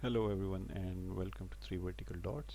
Hello everyone and welcome to Three Vertical Dots.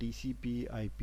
TCP/IP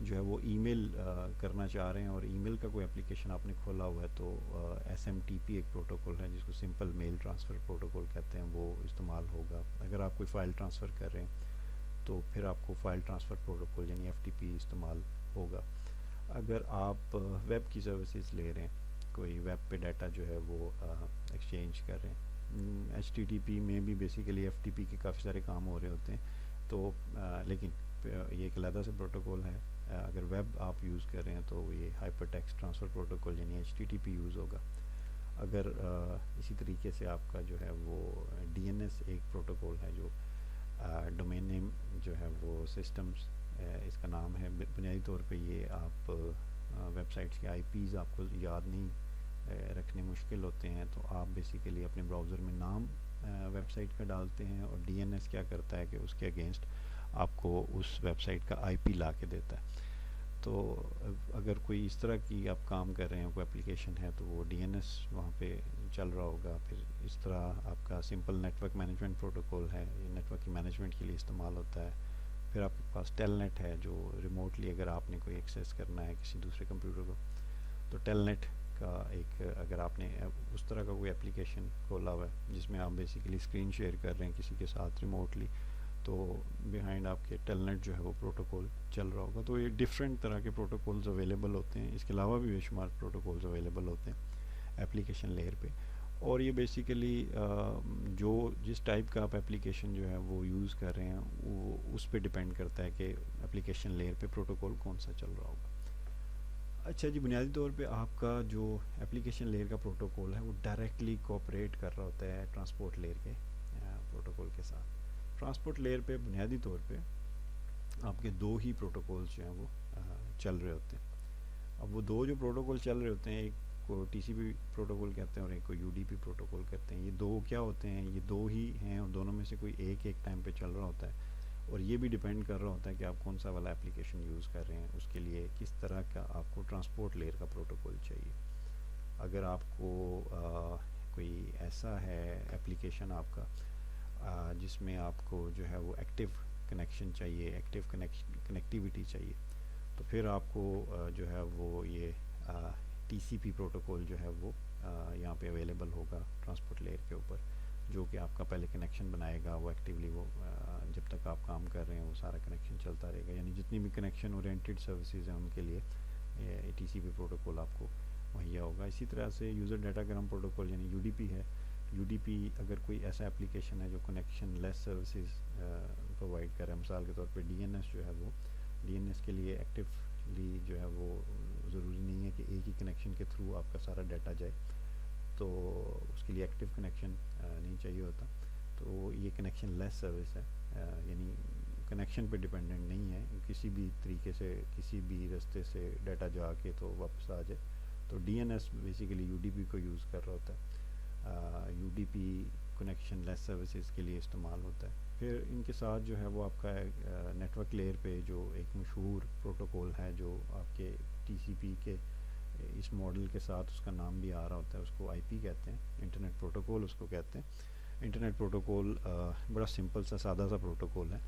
جو ہے وہ ای میل کرنا چاہ رہے ہیں اور ای میل کا کوئی اپلیکیشن آپ نے کھولا ہوا ہے تو ایس ایم ٹی پی ایک پروٹوکول ہے جس کو سمپل میل ٹرانسفر پروٹوکول کہتے ہیں، وہ استعمال ہوگا۔ اگر آپ کوئی فائل ٹرانسفر کر رہے ہیں تو پھر آپ کو فائل ٹرانسفر پروٹوکول یعنی ایف ٹی پی استعمال ہوگا۔ اگر آپ ویب کی سروسز لے رہے ہیں، کوئی ویب پہ ڈیٹا جو ہے وہ ایکسچینج کر رہے ہیں، ایچ ٹی ٹی پی میں بھی بیسیکلی ایف ٹی پی کے کافی سارے کام ہو رہے ہوتے ہیں، تو لیکن یہ ایک علیحدہ سے پروٹوکول ہے۔ اگر ویب آپ یوز کر رہے ہیں تو یہ ہائپر ٹیکسٹ ٹرانسفر پروٹوکول یعنی H T T P use ہوگا۔ اگر اسی طریقے سے آپ کا جو ہے وہ ڈی این ایس ایک پروٹوکول ہے جو ڈومین نیم جو ہے وہ سسٹمز اس کا نام ہے، بنیادی طور پہ یہ آپ ویب سائٹس کے آئی پیز آپ کو یاد نہیں رکھنے مشکل ہوتے ہیں، تو آپ بیسیکلی اپنے براؤزر میں نام ویب سائٹ کا ڈالتے ہیں اور ڈی این ایس کیا کرتا ہے کہ اس کے اگینسٹ آپ کو اس ویب سائٹ کا آئی پی لا کے دیتا ہے۔ تو اگر کوئی اس طرح کی آپ کام کر رہے ہیں، کوئی اپلیکیشن ہے، تو وہ ڈی این ایس وہاں پہ چل رہا ہوگا۔ پھر اس طرح آپ کا simple network management protocol ہے، یہ نیٹ ورک کی مینجمنٹ کے لیے استعمال ہوتا ہے۔ پھر آپ کے پاس ٹیل نیٹ ہے جو ریموٹلی اگر آپ نے کوئی ایکسیس کرنا ہے کسی دوسرے کمپیوٹر کو، تو ٹیل نیٹ کا ایک اگر آپ نے اس طرح کا کوئی اپلیکیشن کھولا ہوا ہے جس میں آپ بیسیکلی اسکرین شیئر کر رہے ہیں کسی کے ساتھ ریموٹلی، تو بیہائنڈ آپ کے ٹیل نیٹ جو ہے وہ پروٹوکول چل رہا ہوگا۔ تو یہ ڈفرینٹ طرح کے پروٹوکولز اویلیبل ہوتے ہیں، اس کے علاوہ بھی بے شمار پروٹوکولز اویلیبل ہوتے ہیں اپلیکیشن لیئر پہ، اور یہ بیسیکلی جو جس ٹائپ کا آپ اپلیکیشن جو ہے وہ یوز کر رہے ہیں وہ اس پہ ڈپینڈ کرتا ہے کہ اپلیکیشن لیئر پہ پروٹوکول کون سا چل رہا ہوگا۔ اچھا جی، بنیادی طور پہ آپ کا جو اپلیکیشن لیئر کا پروٹوکول ہے وہ ڈائریکٹلی کوآپریٹ کر رہا ہوتا ہے ٹرانسپورٹ لیئر کے پروٹوکول کے ساتھ۔ ٹرانسپورٹ لیئر پہ بنیادی طور پہ آپ کے دو ہی پروٹوکولز جو ہیں وہ چل رہے ہوتے ہیں۔ اب وہ دو جو پروٹوکول چل رہے ہوتے ہیں، ایک کو ٹی سی پی پروٹوکول کہتے ہیں اور ایک کو یو ڈی پی پروٹوکول کہتے ہیں۔ یہ دو کیا ہوتے ہیں؟ یہ دو ہی ہیں اور دونوں میں سے کوئی ایک ٹائم پہ چل رہا ہوتا ہے، اور یہ بھی ڈیپینڈ کر رہا ہوتا ہے کہ آپ کون سا والا اپلیکیشن یوز کر رہے ہیں، اس کے لیے کس طرح کا آپ کو ٹرانسپورٹ لیئر کا پروٹوکول چاہیے۔ اگر آپ کو کوئی ایسا ہے اپلیکیشن آپ کا جس میں آپ کو جو ہے وہ ایکٹیو کنیکشن چاہیے، ایکٹیو کنیکٹیویٹی چاہیے، تو پھر آپ کو جو ہے وہ یہ ٹی سی پی پروٹوکول جو ہے وہ یہاں پہ اویلیبل ہوگا ٹرانسپورٹ لیئر کے اوپر، جو کہ آپ کا پہلے کنیکشن بنائے گا، وہ ایکٹیولی وہ جب تک آپ کام کر رہے ہیں وہ سارا کنیکشن چلتا رہے گا، یعنی جتنی بھی کنیکشن اورینٹیڈ سروسز ہیں ان کے لیے ٹی سی پی پروٹوکول آپ کو مہیا ہوگا۔ اسی طرح سے یوزر ڈیٹا گرام پروٹوکول یعنی یو ڈی پی ہے۔ یو ڈی پی اگر کوئی ایسا اپلیکیشن ہے جو کنیکشن لیس سروسز پرووائڈ کر رہا ہے، مثال کے طور پہ ڈی این ایس جو ہے وہ ڈی این ایس کے لیے ایکٹیولی جو ہے وہ ضروری نہیں ہے کہ ایک ہی کنیکشن کے تھرو آپ کا سارا ڈیٹا جائے، تو اس کے لیے ایکٹیو کنیکشن نہیں چاہیے ہوتا، تو یہ کنیکشن لیس سروس ہے، یعنی کنیکشن پہ ڈیپینڈنٹ نہیں ہے، کسی بھی طریقے سے کسی بھی راستے سے ڈیٹا جا کے تو واپس آ جائے، تو D N S basically U D P کو یوز کر رہا ہوتا ہے۔ U D P connectionless services کے لیے استعمال ہوتا ہے۔ پھر ان کے ساتھ جو ہے وہ آپ کا نیٹ ورک لیئر پہ جو ایک مشہور پروٹوکول ہے جو آپ کے ٹی سی پی کے اس ماڈل کے ساتھ اس کا نام بھی آ رہا ہوتا ہے، اس کو آئی پی کہتے ہیں، انٹرنیٹ پروٹوکول اس کو کہتے ہیں۔ انٹرنیٹ پروٹوکول بڑا سمپل سا سادہ سا پروٹوکول ہے،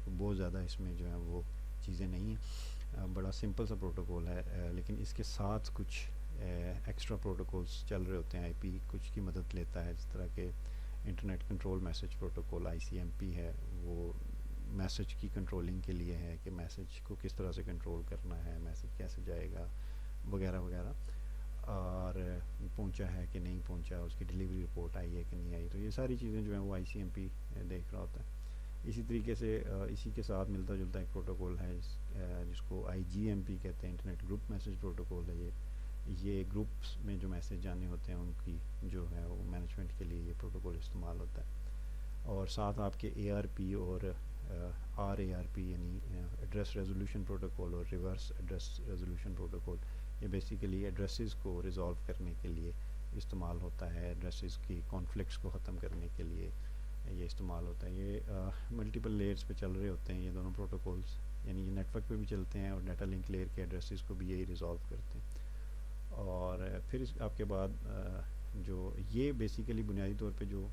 بہت زیادہ اس میں جو ہے وہ چیزیں نہیں ہیں، بڑا سمپل سا پروٹوکول ہے، لیکن اس کے ساتھ کچھ ایکسٹرا پروٹوکولز چل رہے ہوتے ہیں۔ آئی پی کچھ کی مدد لیتا ہے، جس طرح کہ internet control message protocol I C M P ہے، وہ میسج کی کنٹرولنگ کے لیے ہے کہ میسج کو کس طرح سے کنٹرول کرنا ہے، میسج کیسے جائے گا وغیرہ وغیرہ، اور پہنچا ہے کہ نہیں پہنچا، اس کی ڈیلیوری رپورٹ آئی ہے کہ نہیں آئی، تو یہ ساری چیزیں جو ہیں وہ آئی سی ایم پی دیکھ رہا ہوتا ہے۔ اسی طریقے سے اسی کے ساتھ ملتا جلتا ایک پروٹوکول ہے جس کو آئی جی ایم پی کہتے ہیں، انٹرنیٹ گروپ میسج پروٹوکول ہے۔ یہ گروپس میں جو میسج جانے ہوتے ہیں ان کی جو ہے وہ مینجمنٹ کے لیے یہ پروٹوکول استعمال ہوتا ہے۔ اور ساتھ آپ کے اے آر پی اور آر اے آر پی یعنی ایڈریس ریزولوشن پروٹوکول اور ریورس ایڈریس ریزولوشن پروٹوکول، یہ بیسیکلی ایڈریسز کو ریزولو کرنے کے لیے استعمال ہوتا ہے، ایڈریسز کی کانفلکٹس کو ختم کرنے کے لیے یہ استعمال ہوتا ہے۔ یہ ملٹیپل لیئرز پہ چل رہے ہوتے ہیں یہ دونوں پروٹوکولز، یعنی یہ نیٹ ورک پہ بھی چلتے ہیں اور ڈیٹا لنک لیئر کے ایڈریسز کو بھی یہی ریزولو کرتے ہیں۔ اور پھر آپ کے بعد جو یہ بیسیکلی بنیادی طور پہ جو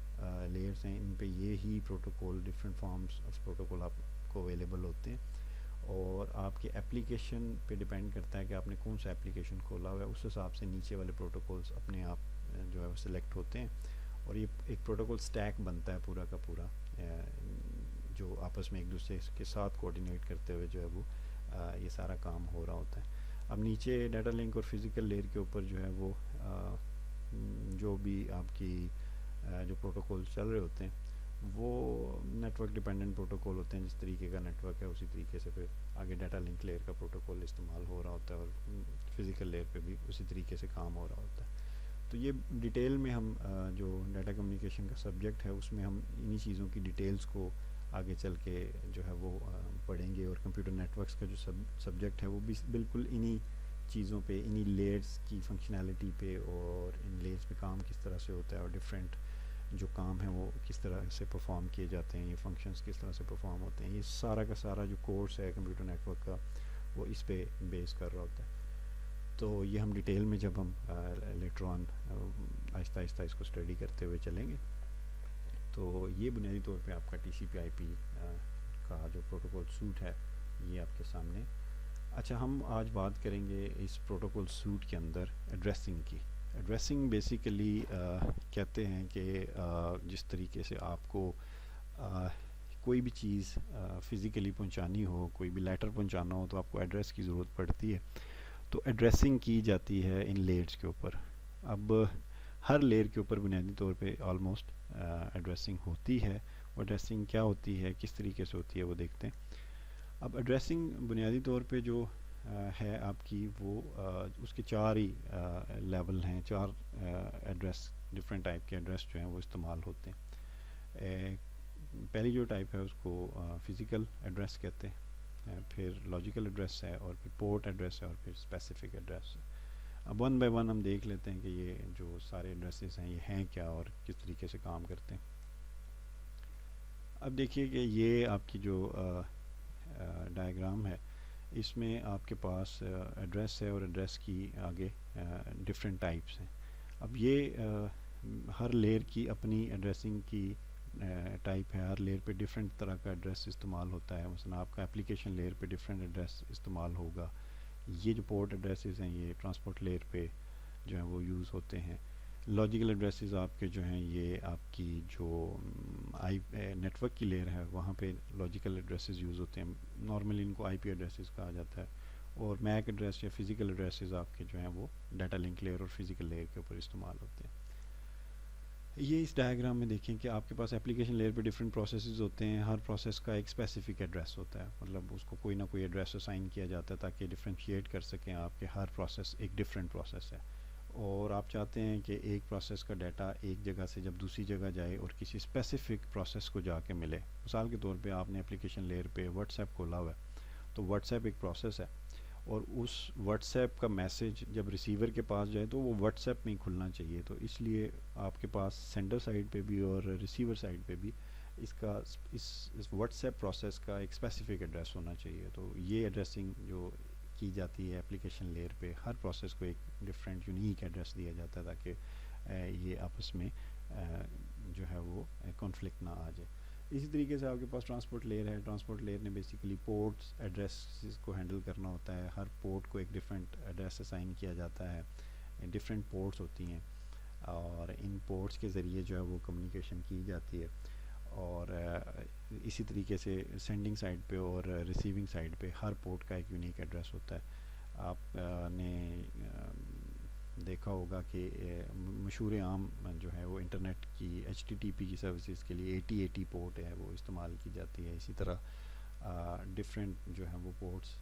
لیئرز ہیں ان پہ یہ ہی protocol different forms of protocol آپ کو اویلیبل ہوتے ہیں، اور آپ کے اپلیکیشن پہ ڈیپینڈ کرتا ہے کہ آپ نے کون سا اپلیکیشن کھولا ہوا ہے، اس حساب سے نیچے والے پروٹوکولز اپنے آپ جو ہے وہ سلیکٹ ہوتے ہیں، اور یہ ایک پروٹوکول سٹیک بنتا ہے پورا کا پورا، جو آپس میں ایک دوسرے کے ساتھ کوآرڈینیٹ کرتے ہوئے جو ہے وہ یہ سارا کام ہو رہا ہوتا ہے۔ اب نیچے ڈیٹا لنک اور فزیکل لیئر کے اوپر جو ہے وہ جو بھی آپ کی جو پروٹوکول چل رہے ہوتے ہیں وہ نیٹ ورک ڈیپینڈنٹ پروٹوکول ہوتے ہیں، جس طریقے کا نیٹ ورک ہے اسی طریقے سے پھر آگے ڈیٹا لنک لیئر کا پروٹوکول استعمال ہو رہا ہوتا ہے، اور فزیکل لیئر پہ بھی اسی طریقے سے کام ہو رہا ہوتا ہے۔ تو یہ ڈیٹیل میں ہم جو ڈیٹا کمیونیکیشن کا سبجیکٹ ہے اس میں ہم انہی چیزوں کی ڈیٹیلز کو آگے چل کے جو ہے وہ پڑھیں گے، اور کمپیوٹر نیٹ ورکس کا جو سبجیکٹ ہے وہ بھی بالکل انہی چیزوں پہ، انہی لیئرز کی فنکشنالٹی پہ، اور ان لیئرز پہ کام کس طرح سے ہوتا ہے، اور ڈفرینٹ جو کام ہیں وہ کس طرح سے پرفارم کیے جاتے ہیں، یہ فنکشنز کس طرح سے پرفارم ہوتے ہیں، یہ سارا کا سارا جو کورس ہے کمپیوٹر نیٹ ورک کا وہ اس پہ بیس کر رہا ہوتا ہے۔ تو یہ ہم ڈیٹیل میں جب ہم لیٹر آن آہستہ آہستہ اس کو اسٹڈی کرتے ہوئے چلیں گے، تو یہ بنیادی طور پہ آپ کا ٹی سی پی آئی پی کا جو پروٹوکول سوٹ ہے یہ آپ کے سامنے۔ اچھا، ہم آج بات کریں گے اس پروٹوکول سوٹ کے اندر ایڈریسنگ کی۔ ایڈریسنگ بیسیکلی کہتے ہیں کہ جس طریقے سے آپ کو کوئی بھی چیز فزیکلی پہنچانی ہو، کوئی بھی لیٹر پہنچانا ہو تو آپ کو ایڈریس کی ضرورت پڑتی ہے، تو ایڈریسنگ کی جاتی ہے ان لیئرز کے اوپر۔ اب ہر لیئر کے اوپر بنیادی طور پہ آلموسٹ ایڈریسنگ ہوتی ہے، اور ایڈریسنگ کیا ہوتی ہے، کس طریقے سے ہوتی ہے وہ دیکھتے ہیں۔ اب ایڈریسنگ بنیادی طور پہ جو ہے آپ کی وہ اس کے چار ہی لیول ہیں، چار ایڈریس، ڈفرینٹ ٹائپ کے ایڈریس جو ہیں وہ استعمال ہوتے ہیں۔ پہلی جو ٹائپ ہے اس کو فزیکل ایڈریس کہتے ہیں، پھر لاجیکل ایڈریس ہے، اور پھر پورٹ ایڈریس ہے، اور پھر اسپیسیفک ایڈریس ہے۔ اب ون بائی ون ہم دیکھ لیتے ہیں کہ یہ جو سارے ایڈریسز ہیں یہ ہیں کیا اور کس طریقے سے کام کرتے ہیں۔ اب دیکھیے کہ یہ آپ کی جو ڈائیگرام ہے، اس میں آپ کے پاس ایڈریس ہے، اور ایڈریس کی آگے ڈفرینٹ ٹائپس ہیں۔ اب یہ ہر لیئر کی اپنی ایڈریسنگ کی ٹائپ ہے، ہر لیئر پہ ڈفرینٹ طرح کا ایڈریس استعمال ہوتا ہے۔ مثلا آپ کا اپلیکیشن لیئر پہ ڈفرینٹ ایڈریس استعمال ہوگا۔ یہ جو پورٹ ایڈریسز ہیں یہ ٹرانسپورٹ لیئر پہ جو ہیں وہ یوز ہوتے ہیں۔ لاجیکل ایڈریسز آپ کے جو ہیں یہ آپ کی جو نیٹ ورک کی لیئر ہے وہاں پہ لاجیکل ایڈریسز یوز ہوتے ہیں، نارملی ان کو آئی پی ایڈریسز کہا جاتا ہے۔ اور میک ایڈریس یا فزیکل ایڈریسز آپ کے جو ہیں وہ ڈیٹا لنک لیئر اور فزیکل لیئر کے اوپر استعمال ہوتے ہیں۔ یہ اس ڈائیگرام میں دیکھیں کہ آپ کے پاس اپلیکیشن لیئر پہ ڈفرینٹ پروسیسز ہوتے ہیں، ہر پروسیس کا ایک اسپیسیفک ایڈریس ہوتا ہے، مطلب اس کو کوئی نہ کوئی ایڈریس اسائن کیا جاتا ہے تاکہ ڈفرینشیٹ کر سکیں آپ کے ہر پروسیس ایک ڈفرینٹ پروسیس ہے، اور آپ چاہتے ہیں کہ ایک پروسیس کا ڈیٹا ایک جگہ سے جب دوسری جگہ جائے اور کسی اسپیسیفک پروسیس کو جا کے ملے۔ مثال کے طور پہ آپ نے اپلیکیشن لیئر پہ واٹس ایپ کھولا ہوا ہے، تو واٹس ایپ ایک پروسیس ہے، اور اس واٹس ایپ کا میسیج جب ریسیور کے پاس جائے تو وہ واٹس ایپ میں ہی کھلنا چاہیے، تو اس لیے آپ کے پاس سینڈر سائڈ پہ بھی اور ریسیور سائڈ پہ بھی اس کا اس واٹس ایپ پروسیس کا ایک اسپیسیفک ایڈریس ہونا چاہیے۔ تو یہ ایڈریسنگ جو کی جاتی ہے اپلیکیشن لیئر پہ، ہر پروسیس کو ایک ڈفرینٹ یونیک ایڈریس دیا جاتا ہے تاکہ یہ آپس میں جو ہے وہ کانفلکٹ نہ آ جائے۔ اسی طریقے سے آپ کے پاس ٹرانسپورٹ لیئر ہے، ٹرانسپورٹ لیئر نے بیسیکلی پورٹس ایڈریسز کو ہینڈل کرنا ہوتا ہے، ہر پورٹ کو ایک ڈفرینٹ ایڈریس اسائن کیا جاتا ہے، ڈفرینٹ پورٹس ہوتی ہیں، اور ان پورٹس کے ذریعے جو ہے وہ کمیونیکیشن کی جاتی ہے، اور اسی طریقے سے سینڈنگ سائڈ پہ اور ریسیونگ سائڈ پہ ہر پورٹ کا ایک یونیک ایڈریس ہوتا ہے۔ آپ نے دیکھا ہوگا کہ مشہور عام جو ہے وہ انٹرنیٹ کی ایچ ٹی ٹی پی کی سروسز کے لیے 8080 پورٹ ہے وہ استعمال کی جاتی ہے۔ اسی طرح ڈفرینٹ جو ہیں وہ پورٹس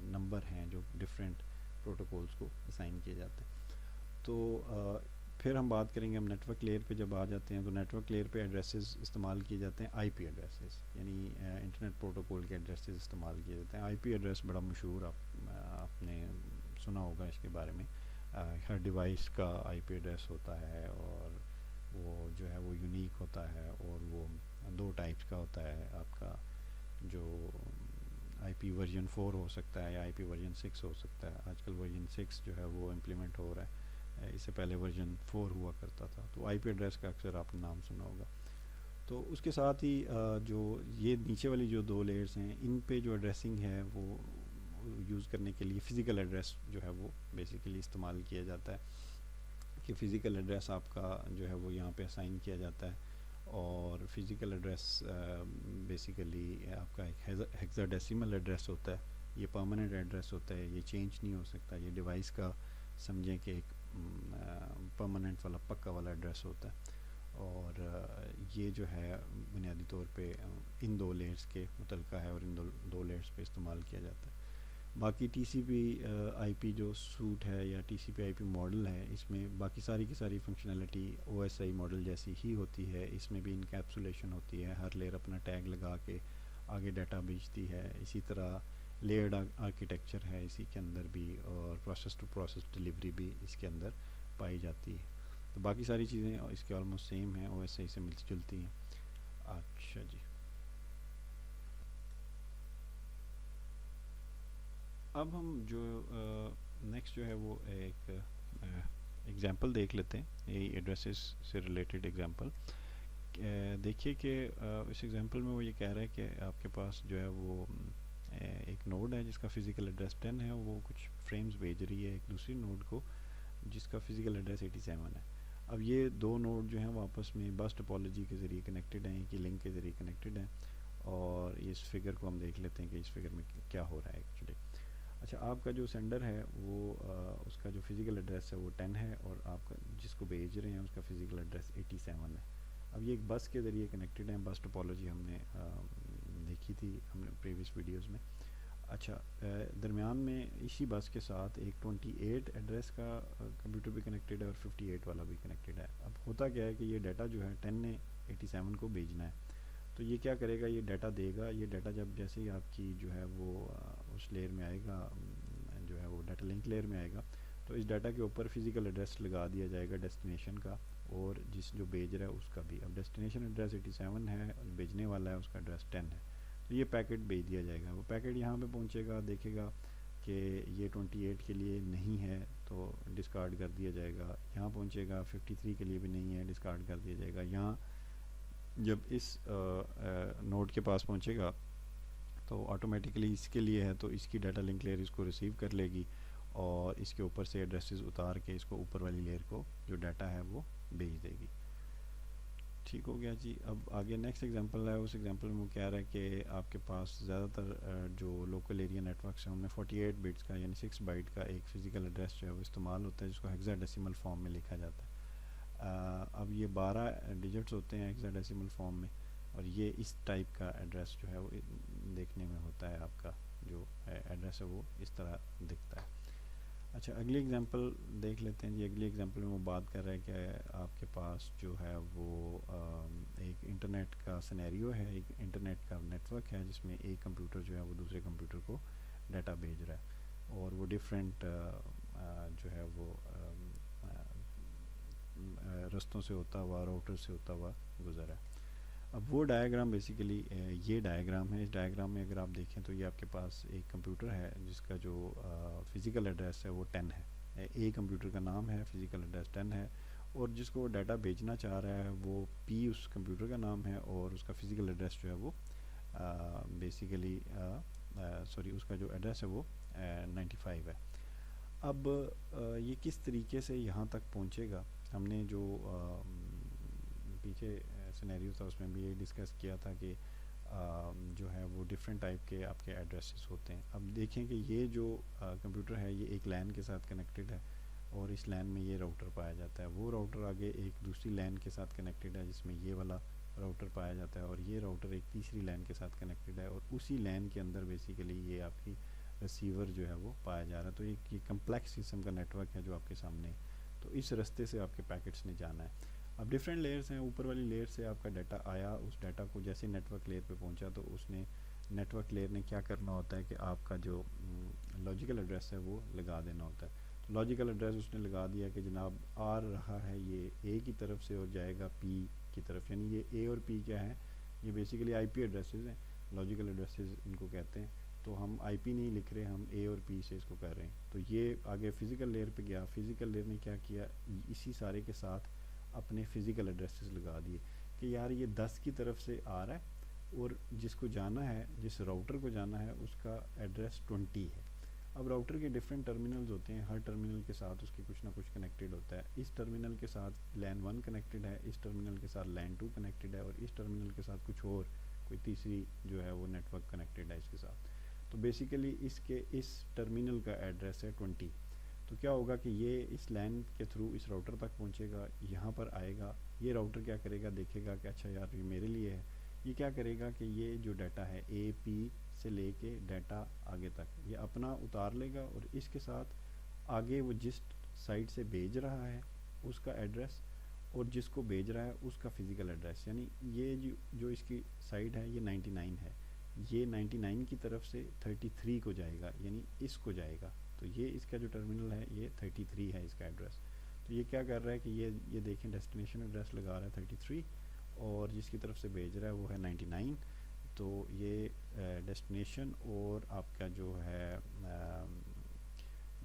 نمبر ہیں جو ڈفرینٹ پروٹوکولز کو اسائن کیے جاتے ہیں۔ تو پھر ہم بات کریں گے، ہم نیٹ ورک لیئر پہ جب آ جاتے ہیں تو نیٹ ورک لیئر پہ ایڈریسز استعمال کیے جاتے ہیں، آئی پی ایڈریسز، یعنی انٹرنیٹ پروٹوکول کے ایڈریسز استعمال کیے جاتے ہیں۔ آئی پی ایڈریس بڑا مشہور، آپ نے سنا ہوگا اس کے بارے میں، ہر ڈیوائس کا آئی پی ایڈریس ہوتا ہے، اور وہ جو ہے وہ یونیک ہوتا ہے، اور وہ دو ٹائپس کا ہوتا ہے، آپ کا جو آئی پی ورژن 4 ہو سکتا ہے یا آئی پی ورژن 6 ہو سکتا ہے۔ آج کل ورژن 6 جو ہے وہ امپلیمنٹ ہو رہا ہے، اس سے پہلے ورژن 4 ہوا کرتا تھا، تو آئی پی ایڈریس کا اکثر آپ نے نام سنا ہوگا۔ تو اس کے ساتھ ہی جو یہ نیچے والی جو دو لیئرز ہیں ان پہ جو ایڈریسنگ ہے وہ یوز کرنے کے لیے فزیکل ایڈریس جو ہے وہ بیسیکلی استعمال کیا جاتا ہے، کہ فزیکل ایڈریس آپ کا جو ہے وہ یہاں پہ اسائن کیا جاتا ہے، اور فزیکل ایڈریس بیسیکلی آپ کا ایک ہیکسا ڈیسیمل ایڈریس ہوتا ہے، یہ پرماننٹ ایڈریس ہوتا ہے، یہ چینج نہیں ہو سکتا، یہ ڈیوائس کا سمجھیں کہ ایک پرماننٹ والا پکا والا ایڈریس ہوتا ہے، اور یہ جو ہے بنیادی طور پہ ان دو لیئرز کے متعلقہ ہے اور ان دو لیئرز پہ استعمال کیا جاتا ہے۔ باقی ٹی سی پی آئی پی جو سوٹ ہے یا ٹی سی پی آئی پی ماڈل ہے، اس میں باقی ساری کی ساری functionality O S I model جیسی ہی ہوتی ہے، اس میں بھی انکیپسولیشن ہوتی ہے، ہر لیئر اپنا ٹیگ لگا کے آگے ڈیٹا بھیجتی ہے، اسی طرح لیئرڈ آرکیٹیکچر ہے اسی کے اندر بھی، اور پروسیس ٹو پروسیس ڈلیوری بھی اس کے اندر پائی جاتی ہے۔ تو باقی ساری چیزیں اس کے آلموسٹ سیم ہیں، او ایس آئی سے ملتی جلتی ہیں۔ اچھا جی، اب ہم جو نیکسٹ جو ہے وہ ایک ایگزامپل دیکھ لیتے ہیں، یہی ایڈریسز سے ریلیٹڈ ایگزامپل۔ دیکھیے کہ اس ایگزامپل میں وہ یہ کہہ رہا ہے کہ آپ کے پاس جو ہے وہ ایک نوڈ ہے جس کا فزیکل ایڈریس 10 ہے، وہ کچھ فریمز بھیج رہی ہے ایک دوسری نوڈ کو جس کا فزیکل ایڈریس 87 ہے۔ اب یہ دو نوڈ جو ہیں وہ آپس میں بس ٹپالوجی کے ذریعے کنیکٹڈ ہیں، کہ لنک کے ذریعے کنیکٹڈ ہیں، اور اس فگر کو ہم دیکھ لیتے ہیں کہ اس فگر میں کیا ہو رہا ہے ایکچولی۔ اچھا، آپ کا جو سینڈر ہے وہ اس کا جو فزیکل ایڈریس ہے وہ 10 ہے، اور آپ کا جس کو بھیج رہے ہیں اس کا فزیکل ایڈریس 87 ہے۔ اب یہ ایک بس کے ذریعے کنیکٹڈ ہیں، بس ٹوپولوجی ہم نے دیکھی تھی ہم نے پریویس ویڈیوز میں۔ اچھا، درمیان میں اسی بس کے ساتھ ایک 28 ایڈریس کا کمپیوٹر بھی کنیکٹڈ ہے اور 58 والا بھی کنیکٹڈ ہے۔ اب ہوتا کیا ہے کہ یہ ڈیٹا جو ہے 10 نے 87 کو بھیجنا ہے، تو یہ کیا کرے گا، یہ ڈیٹا دے گا، یہ ڈیٹا جب جیسے ہی آپ کی جو ہے وہ اس لیئر میں آئے گا، جو ہے وہ ڈیٹا لنک لیئر میں آئے گا، تو اس ڈیٹا کے اوپر فزیکل ایڈریس لگا دیا جائے گا ڈیسٹینیشن کا، اور جس جو بھیج رہا ہے اس کا بھی۔ اب ڈیسٹینیشن ایڈریس 87 ہے، بھیجنے والا ہے اس کا ایڈریس 10 ہے، تو یہ پیکٹ بھیج دیا جائے گا۔ وہ پیکٹ یہاں پہ پہنچے گا، دیکھے گا کہ یہ 28 کے لیے نہیں ہے تو ڈسکارڈ کر دیا جائے گا، یہاں پہنچے گا 53 کے لیے بھی نہیں ہے، ڈسکارڈ کر دیا جائے گا۔ یہاں جب اس نوڈ کے پاس پہنچے گا تو آٹومیٹکلی اس کے لیے ہے، تو اس کی ڈیٹا لنک لیئر اس کو ریسیو کر لے گی، اور اس کے اوپر سے ایڈریسز اتار کے اس کو اوپر والی لیئر کو جو ڈیٹا ہے وہ بھیج دے گی۔ ٹھیک ہو گیا جی۔ اب آگے نیکسٹ ایگزامپل ہے، اس ایگزامپل میں وہ کہہ رہا ہے کہ آپ کے پاس زیادہ تر جو لوکل ایریا نیٹ ورکس ہیں ان میں 48 بٹس کا یعنی 6 بائٹ کا ایک فزیکل ایڈریس جو ہے وہ استعمال ہوتا ہے، جس کو ہیکسا ڈیسیمل فارم میں لکھا جاتا ہے۔ اب یہ 12 ڈیجٹس ہوتے ہیں ہیکسا ڈیسیمل فارم میں، اور یہ اس ٹائپ کا ایڈریس جو ہے وہ دیکھنے میں ہوتا ہے، آپ کا جو ایڈریس ہے وہ اس طرح دکھتا ہے۔ اچھا، اگلی ایگزامپل دیکھ لیتے ہیں جی۔ اگلی ایگزامپل میں وہ بات کر رہا ہے کہ آپ کے پاس جو ہے وہ ایک انٹرنیٹ کا سینیریو ہے، ایک انٹرنیٹ کا نیٹ ورک ہے جس میں ایک کمپیوٹر جو ہے وہ دوسرے کمپیوٹر کو ڈیٹا بھیج رہا ہے، اور وہ ڈفرینٹ جو ہے وہ رستوں سے ہوتا ہوا، راؤٹر سے ہوتا ہوا گزرا ہے۔ اب وہ ڈائیگرام بیسیکلی یہ ڈائیگرام ہے، اس ڈائیگرام میں اگر آپ دیکھیں تو یہ آپ کے پاس ایک کمپیوٹر ہے جس کا جو فزیکل ایڈریس ہے وہ 10 ہے، اے کمپیوٹر کا نام ہے، فزیکل ایڈریس 10 ہے، اور جس کو وہ ڈیٹا بھیجنا چاہ رہا ہے وہ پی اس کمپیوٹر کا نام ہے، اور اس کا فزیکل ایڈریس جو ہے وہ بیسیکلی سوری اس کا جو ایڈریس ہے وہ 95 ہے۔ اب یہ کس طریقے سے یہاں تک پہنچے گا، ہم نے جو پیچھے سینیریو تھا اس میں بھی یہ ڈسکس کیا تھا کہ جو ہے وہ ڈفرینٹ ٹائپ کے آپ کے ایڈریسز ہوتے ہیں۔ اب دیکھیں کہ یہ جو کمپیوٹر ہے یہ ایک لین کے ساتھ کنیکٹڈ ہے، اور اس لین میں یہ راؤٹر پایا جاتا ہے، وہ راؤٹر آگے ایک دوسری لین کے ساتھ کنیکٹڈ ہے جس میں یہ والا راؤٹر پایا جاتا ہے، اور یہ راؤٹر ایک تیسری لین کے ساتھ کنیکٹڈ ہے، اور اسی لین کے اندر بیسیکلی یہ آپ کی ریسیور جو ہے وہ پایا جا رہا ہے۔ تو ایک یہ کمپلیکس قسم کا نیٹ ورک ہے جو آپ کے سامنے ہے، تو اس رستے سے آپ کے پیکٹس نے جانا ہے۔ اب ڈفرینٹ لیئرس ہیں، اوپر والی لیئر سے آپ کا ڈیٹا آیا، اس ڈیٹا کو جیسے نیٹ ورک لیئر پہ پہنچا تو اس نے نیٹ ورک لیئر نے کیا کرنا ہوتا ہے کہ آپ کا جو لاجیکل ایڈریس ہے وہ لگا دینا ہوتا ہے۔ تو لاجیکل ایڈریس اس نے لگا دیا کہ جناب آ رہا ہے یہ اے کی طرف سے اور جائے گا پی کی طرف، یعنی یہ اے اور پی کیا ہے، یہ بیسیکلی آئی پی ایڈریسز ہیں، لاجیکل ایڈریسز ان کو کہتے ہیں۔ تو ہم آئی پی نہیں لکھ رہے، ہم اے اور پی سے اس کو کر رہے ہیں۔ تو یہ آگے فزیکل لیئر پہ گیا، فزیکل لیئر نے کیا کیا، اسی سارے کے ساتھ اپنے فزیکل ایڈریسز لگا دیے کہ یار یہ 10 کی طرف سے آ رہا ہے اور جس کو جانا ہے، جس راؤٹر کو جانا ہے اس کا ایڈریس 20 ہے۔ اب راؤٹر کے ڈفرینٹ ٹرمینلز ہوتے ہیں، ہر ٹرمینل کے ساتھ اس کے کچھ نہ کچھ کنیکٹڈ ہوتا ہے۔ اس ٹرمینل کے ساتھ لین 1 کنیکٹڈ ہے، اس ٹرمینل کے ساتھ لین 2 کنیکٹڈ ہے، اور اس ٹرمینل کے ساتھ کچھ اور کوئی تیسری جو ہے وہ نیٹ ورک کنیکٹڈ ہے اس کے ساتھ۔ تو بیسیکلی اس ٹرمینل کا ایڈریس ہے 20۔ تو کیا ہوگا کہ یہ اس لین کے تھرو اس راؤٹر تک پہنچے گا، یہاں پر آئے گا، یہ راؤٹر کیا کرے گا، دیکھے گا کہ اچھا یار یہ میرے لیے ہے، یہ کیا کرے گا کہ یہ جو ڈیٹا ہے اے پی سے لے کے ڈیٹا آگے تک یہ اپنا اتار لے گا، اور اس کے ساتھ آگے وہ جس سائٹ سے بھیج رہا ہے اس کا ایڈریس اور جس کو بھیج رہا ہے اس کا فزیکل ایڈریس، یعنی یہ جو اس کی سائٹ ہے یہ 99 ہے، یہ 99 کی طرف سے 33 کو جائے گا، یعنی اس کو جائے گا۔ تو یہ اس کا جو ٹرمینل ہے یہ 33 ہے اس کا ایڈریس۔ تو یہ کیا کر رہا ہے کہ یہ دیکھیں ڈیسٹینیشن ایڈریس لگا رہا ہے 33، اور جس کی طرف سے بھیج رہا ہے وہ ہے 99۔ تو یہ ڈیسٹینیشن اور آپ کا جو ہے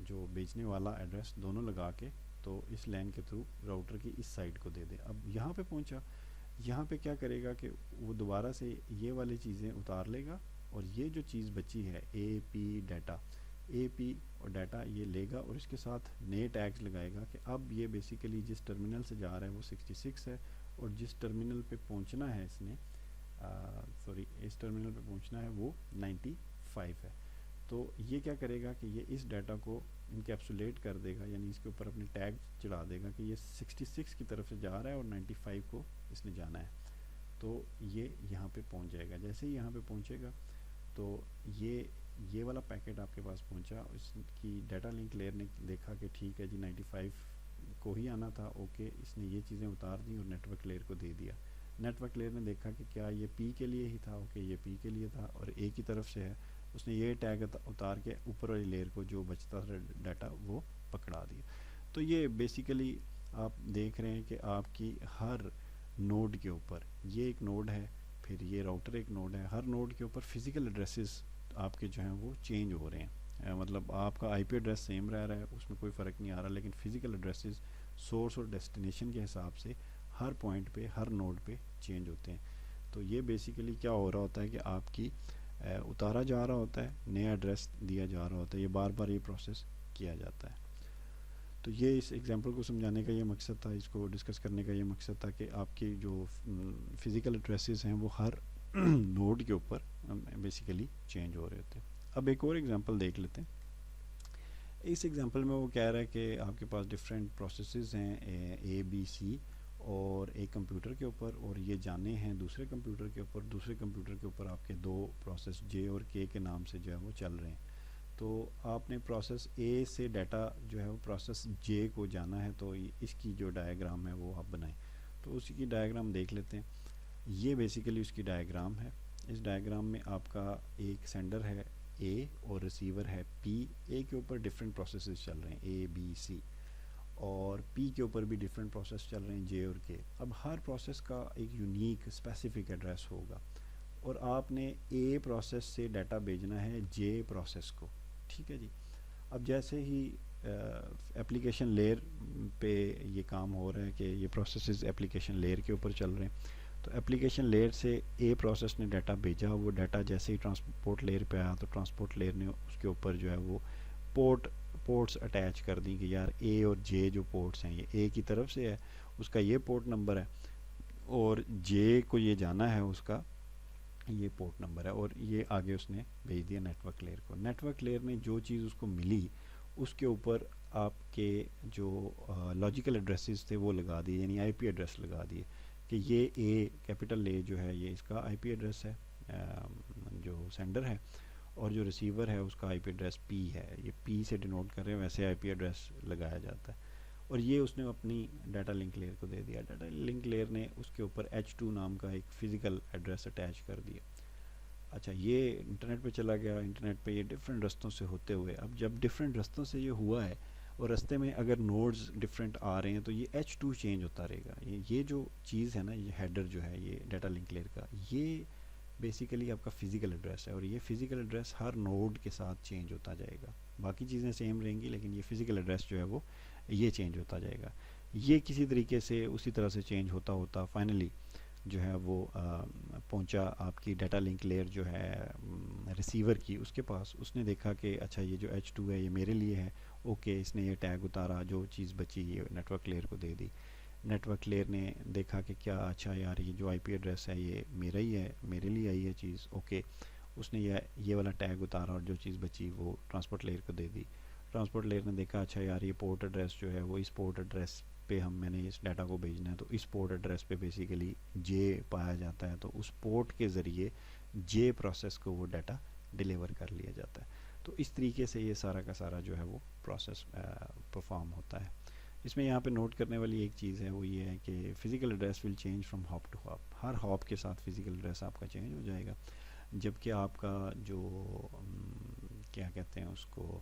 جو بیچنے والا ایڈریس دونوں لگا کے تو اس لین کے تھرو راؤٹر کی اس سائٹ کو دے دے۔ اب یہاں پہ پہنچا، یہاں پہ کیا کرے گا کہ وہ دوبارہ سے یہ والی چیزیں اتار لے گا، اور یہ جو چیز بچی ہے اے پی ڈیٹا، اے پی اور ڈیٹا یہ لے گا اور اس کے ساتھ نئے ٹیگز لگائے گا کہ اب یہ بیسیکلی جس ٹرمینل سے جا رہا ہے وہ 66 ہے، اور جس ٹرمینل پہ پہنچنا ہے اس ٹرمینل پہ پہنچنا ہے وہ 95 ہے۔ تو یہ کیا کرے گا کہ یہ اس ڈیٹا کو انکیپسولیٹ کر دے گا، یعنی اس کے اوپر اپنے ٹیگ چڑھا دے گا کہ یہ 66 کی طرف سے جا رہا ہے اور 95 کو اس نے جانا ہے۔ تو یہ یہاں پہ پہنچ جائے گا۔ جیسے ہی یہاں پہ پہنچے گا تو یہ والا پیکٹ آپ کے پاس پہنچا، اس کی ڈیٹا لنک لیئر نے دیکھا کہ ٹھیک ہے جی 95 کو ہی آنا تھا، اوکے، اس نے یہ چیزیں اتار دیں اور نیٹ ورک لیئر کو دے دیا۔ نیٹ ورک لیئر نے دیکھا کہ کیا یہ پی کے لیے ہی تھا، اوکے یہ پی کے لیے تھا اور اے کی طرف سے ہے، اس نے یہ ٹیگ اتار کے اوپر والی لیئر کو جو بچتا تھا ڈیٹا وہ پکڑا دیا۔ تو یہ بیسیکلی آپ دیکھ رہے ہیں کہ آپ کی ہر نوڈ کے اوپر، یہ ایک نوڈ ہے، پھر یہ راؤٹر ایک نوڈ ہے، ہر نوڈ کے اوپر فزیکل ایڈریسز آپ کے جو ہیں وہ چینج ہو رہے ہیں، مطلب آپ کا آئی پی ایڈریس سیم رہ رہا ہے، اس میں کوئی فرق نہیں آ رہا، لیکن فزیکل ایڈریسز سورس اور ڈیسٹینیشن کے حساب سے ہر پوائنٹ پہ ہر نوڈ پہ چینج ہوتے ہیں۔ تو یہ بیسیکلی کیا ہو رہا ہوتا ہے کہ آپ کی اتارا جا رہا ہوتا ہے، نیا ایڈریس دیا جا رہا ہوتا ہے، یہ بار بار یہ پروسیس کیا جاتا ہے۔ تو یہ اس ایگزامپل کو سمجھانے کا یہ مقصد تھا، اس کو ڈسکس کرنے کا یہ مقصد تھا کہ آپ کی جو فزیکل ایڈریسز ہیں وہ ہر نوڈ کے اوپر بیسیکلی چینج ہو رہے ہوتے ہیں۔ اب ایک اور ایگزامپل دیکھ لیتے ہیں۔ اس ایگزامپل میں وہ کہہ رہا ہے کہ آپ کے پاس ڈفرینٹ پروسیسز ہیں اے بی سی، اور ایک کمپیوٹر کے اوپر، اور یہ جانے ہیں دوسرے کمپیوٹر کے اوپر، دوسرے کمپیوٹر کے اوپر آپ کے دو پروسیس جے اور کے نام سے جو ہے وہ چل رہے ہیں۔ تو آپ نے پروسیس اے سے ڈیٹا جو ہے وہ پروسیس جے کو جانا ہے، تو اس کی جو ڈائیگرام ہے وہ آپ بنائیں۔ تو اسی کی ڈائیگرام دیکھ لیتے ہیں۔ یہ بیسیکلی اس کی ڈائیگرام ہے۔ اس ڈائیگرام میں آپ کا ایک سینڈر ہے اے اور ریسیور ہے پی۔ اے کے اوپر ڈفرینٹ پروسیسز چل رہے ہیں اے بی سی، اور پی کے اوپر بھی ڈفرینٹ پروسیس چل رہے ہیں جے اور کے۔ اب ہر پروسیس کا ایک یونیک اسپیسیفک ایڈریس ہوگا، اور آپ نے اے پروسیس سے ڈیٹا بھیجنا ہے جے پروسیس کو، ٹھیک ہے جی۔ اب جیسے ہی اپلیکیشن لیئر پہ یہ کام ہو رہا ہے کہ یہ پروسیسز اپلیکیشن لیئر کے اوپر چل رہے ہیں، تو اپلیکیشن لیئر سے اے پروسیس نے ڈیٹا بھیجا، وہ ڈیٹا جیسے ہی ٹرانسپورٹ لیئر پہ آیا تو ٹرانسپورٹ لیئر نے اس کے اوپر جو ہے وہ پورٹس اٹیچ کر دیں کہ یار اے اور جے جو پورٹس ہیں یہ اے کی طرف سے ہے، اس کا یہ پورٹ نمبر ہے، اور جے کو یہ جانا ہے اس کا یہ پورٹ نمبر ہے، اور یہ آگے اس نے بھیج دیا نیٹ ورک لیئر کو۔ نیٹ ورک لیئر نے جو چیز اس کو ملی اس کے اوپر آپ کے جو لاجیکل ایڈریسز تھے وہ لگا دیے، یعنی آئی پی ایڈریس لگا دیے کہ یہ اے کیپٹل اے جو ہے یہ اس کا آئی پی ایڈریس ہے جو سینڈر ہے، اور جو ریسیور ہے اس کا آئی پی ایڈریس پی ہے، یہ پی سے ڈینوٹ کر رہے ہیں، ویسے آئی پی ایڈریس لگایا جاتا ہے۔ اور یہ اس نے اپنی ڈیٹا لنک لیئر کو دے دیا، ڈیٹا لنک لیئر نے اس کے اوپر H2 نام کا ایک فزیکل ایڈریس اٹیچ کر دیا۔ اچھا، یہ انٹرنیٹ پہ چلا گیا، انٹرنیٹ پہ یہ ڈفرینٹ رستوں سے ہوتے ہوئے، اب جب ڈفرینٹ رستوں سے یہ ہوا ہے اور رستے میں اگر نوڈز ڈفرینٹ آ رہے ہیں تو یہ H2 چینج ہوتا رہے گا۔ یہ جو چیز ہے نا، یہ ہیڈر جو ہے یہ ڈیٹا لنک لیئر کا، یہ بیسیکلی آپ کا فزیکل ایڈریس ہے، اور یہ فزیکل ایڈریس ہر نوڈ کے ساتھ چینج ہوتا جائے گا۔ باقی چیزیں سیم رہیں گی لیکن یہ فزیکل ایڈریس جو ہے وہ یہ چینج ہوتا جائے گا۔ یہ کسی طریقے سے اسی طرح سے چینج ہوتا ہوتا فائنلی جو ہے وہ پہنچا آپ کی ڈیٹا لنک لیئر جو ہے ریسیور کی اس کے پاس. اس نے دیکھا کہ اچھا یہ جو H2 ہے یہ میرے لیے ہے, اوکے اس نے یہ ٹیگ اتارا, جو چیز بچی یہ نیٹ ورک لیئر کو دے دی. نیٹ ورک لیئر نے دیکھا کہ کیا اچھا یار یہ جو آئی پی ایڈریس ہے یہ میرا ہی ہے, میرے لیے آئی ہے چیز, اوکے اس نے یہ والا ٹیگ اتارا اور جو چیز بچی وہ ٹرانسپورٹ لیئر کو دے دی. ٹرانسپورٹ لیئر نے دیکھا اچھا یار یہ پورٹ ایڈریس جو ہے وہ اس پورٹ ایڈریس پہ میں نے اس ڈیٹا کو بھیجنا ہے, تو اس پورٹ ایڈریس پہ بیسیکلی جے پایا جاتا ہے, تو اس پورٹ کے ذریعے جے پروسیس کو وہ ڈیٹا ڈیلیور کر لیا جاتا ہے. تو اس طریقے سے یہ سارا کا سارا جو ہے وہ پروسیس پرفارم ہوتا ہے. اس میں یہاں پہ نوٹ کرنے والی ایک چیز ہے وہ یہ ہے کہ physical address will change from hop to hop. ہر ہاپ کے ساتھ فزیکل ایڈریس آپ کا چینج ہو جائے گا, جبکہ آپ کا جو کیا کہتے ہیں اس کو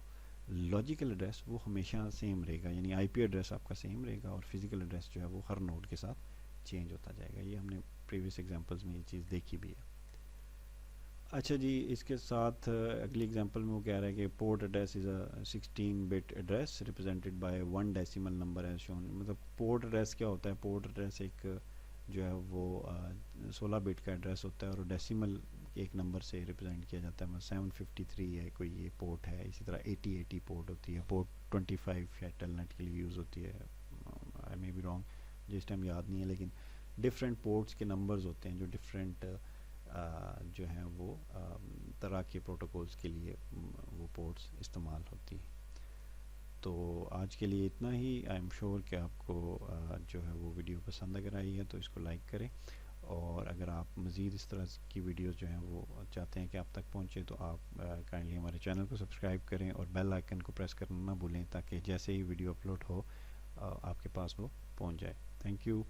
لاجیکل ایڈریس وہ ہمیشہ سیم رہے گا, یعنی آئی پی ایڈریس آپ کا سیم رہے گا اور فزیکل ایڈریس جو ہے وہ ہر نوڈ کے ساتھ چینج ہوتا جائے گا. یہ ہم نے پریویس ایگزامپلس میں یہ چیز دیکھی بھی ہے. اچھا جی, اس کے ساتھ اگلی ایگزامپل میں وہ کہہ رہا ہے کہ port address is a 16 bit address represented by 1 decimal number as shown. مطلب پورٹ ایڈریس کیا ہوتا ہے؟ پورٹ ایڈریس ایک جو ہے وہ 16 بٹ کا ایڈریس ہوتا ہے اور ڈیسیمل ایک نمبر سے ریپرزینٹ کیا جاتا ہے. مطلب 753 ہے کوئی یہ پورٹ ہے, اسی طرح 8080 پورٹ ہوتی ہے, پورٹ 25 یا ٹیل نیٹ کے لیے یوز ہوتی ہے, آئی مے بی رانگ, جس ٹائم یاد نہیں ہے, لیکن ڈفرینٹ پورٹس کے نمبرز ہوتے ہیں جو ڈفرینٹ جو ہیں وہ طرح کے پروٹوکولز کے لیے وہ پورٹس استعمال ہوتی ہیں. تو آج کے لیے اتنا ہی. آئی ایم شیور کہ آپ کو جو ہے وہ ویڈیو پسند اگر آئی ہے تو اس کو لائک کریں, اور اگر آپ مزید اس طرح کی ویڈیوز جو ہیں وہ چاہتے ہیں کہ آپ تک پہنچے تو آپ کائنڈلی ہمارے چینل کو سبسکرائب کریں اور بیل آئکن کو پریس کرنا نہ بھولیں, تاکہ جیسے ہی ویڈیو اپلوڈ ہو آپ کے پاس وہ پہنچ جائے. Thank you.